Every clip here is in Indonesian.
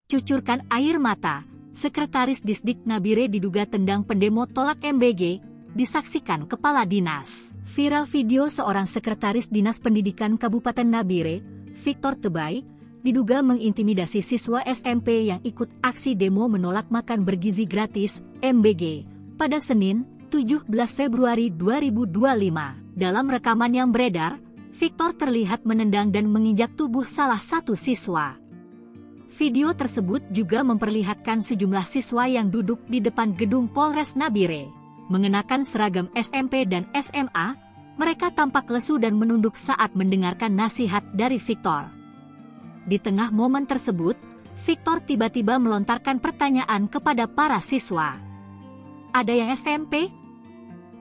Cucurkan air mata, Sekretaris Disdik Nabire diduga tendang pendemo tolak MBG, disaksikan Kepala Dinas. Viral video seorang Sekretaris Dinas Pendidikan Kabupaten Nabire, Victor Tebay, diduga mengintimidasi siswa SMP yang ikut aksi demo menolak makan bergizi gratis, MBG, pada Senin, 17 Februari 2025. Dalam rekaman yang beredar, Victor terlihat menendang dan menginjak tubuh salah satu siswa. Video tersebut juga memperlihatkan sejumlah siswa yang duduk di depan gedung Polres Nabire. Mengenakan seragam SMP dan SMA, mereka tampak lesu dan menunduk saat mendengarkan nasihat dari Victor. Di tengah momen tersebut, Victor tiba-tiba melontarkan pertanyaan kepada para siswa. Ada yang SMP?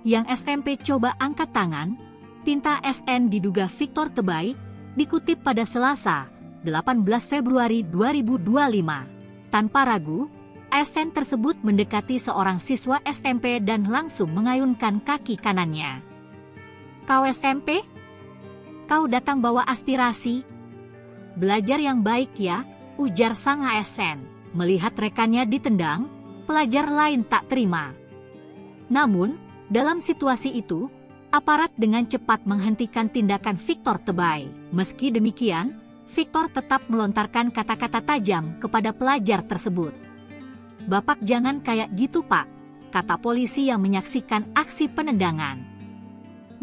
Yang SMP coba angkat tangan, pinta SN diduga Victor Tebay, dikutip pada Selasa, 18 Februari 2025. Tanpa ragu, SN tersebut mendekati seorang siswa SMP dan langsung mengayunkan kaki kanannya. Kau SMP? Kau datang bawa aspirasi? Belajar yang baik ya, ujar sang ASN. Melihat rekannya ditendang, pelajar lain tak terima. Namun, dalam situasi itu, aparat dengan cepat menghentikan tindakan Victor Tebay. Meski demikian, Victor tetap melontarkan kata-kata tajam kepada pelajar tersebut. "Bapak jangan kayak gitu Pak," kata polisi yang menyaksikan aksi penendangan.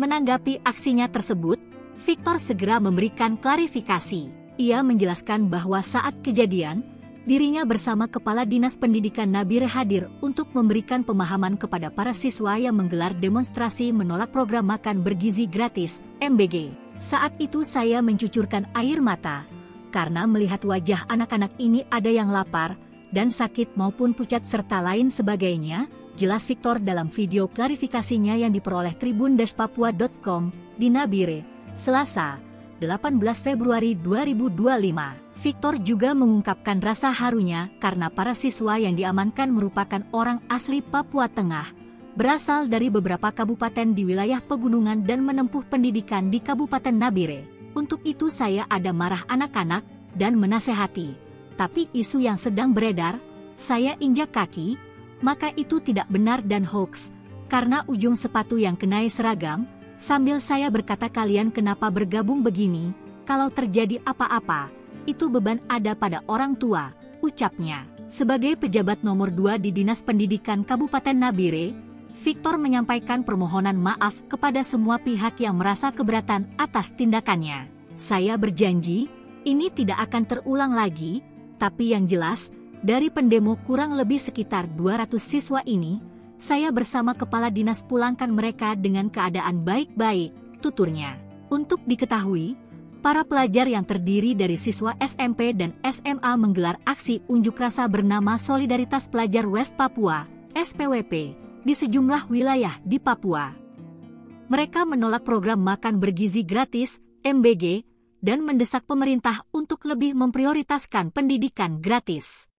Menanggapi aksinya tersebut, Victor segera memberikan klarifikasi. Ia menjelaskan bahwa saat kejadian, dirinya bersama Kepala Dinas Pendidikan Nabire hadir untuk memberikan pemahaman kepada para siswa yang menggelar demonstrasi menolak program makan bergizi gratis, MBG. Saat itu saya mencucurkan air mata, karena melihat wajah anak-anak ini ada yang lapar, dan sakit maupun pucat serta lain sebagainya, jelas Victor dalam video klarifikasinya yang diperoleh tribun-papua.com di Nabire, Selasa, 18 Februari 2025. Victor juga mengungkapkan rasa harunya karena para siswa yang diamankan merupakan orang asli Papua Tengah, berasal dari beberapa kabupaten di wilayah pegunungan dan menempuh pendidikan di Kabupaten Nabire. Untuk itu saya ada marah anak-anak dan menasehati. Tapi isu yang sedang beredar, saya injak kaki, maka itu tidak benar dan hoax. Karena ujung sepatu yang kenai seragam, sambil saya berkata kalian kenapa bergabung begini, kalau terjadi apa-apa, itu beban ada pada orang tua, ucapnya. Sebagai pejabat nomor 2 di Dinas Pendidikan Kabupaten Nabire, Victor menyampaikan permohonan maaf kepada semua pihak yang merasa keberatan atas tindakannya. Saya berjanji, ini tidak akan terulang lagi, tapi yang jelas, dari pendemo kurang lebih sekitar 200 siswa ini, saya bersama Kepala Dinas pulangkan mereka dengan keadaan baik-baik, tuturnya. Untuk diketahui, para pelajar yang terdiri dari siswa SMP dan SMA menggelar aksi unjuk rasa bernama Solidaritas Pelajar West Papua, SPWP, di sejumlah wilayah di Papua. Mereka menolak program makan bergizi gratis, MBG, dan mendesak pemerintah untuk lebih memprioritaskan pendidikan gratis.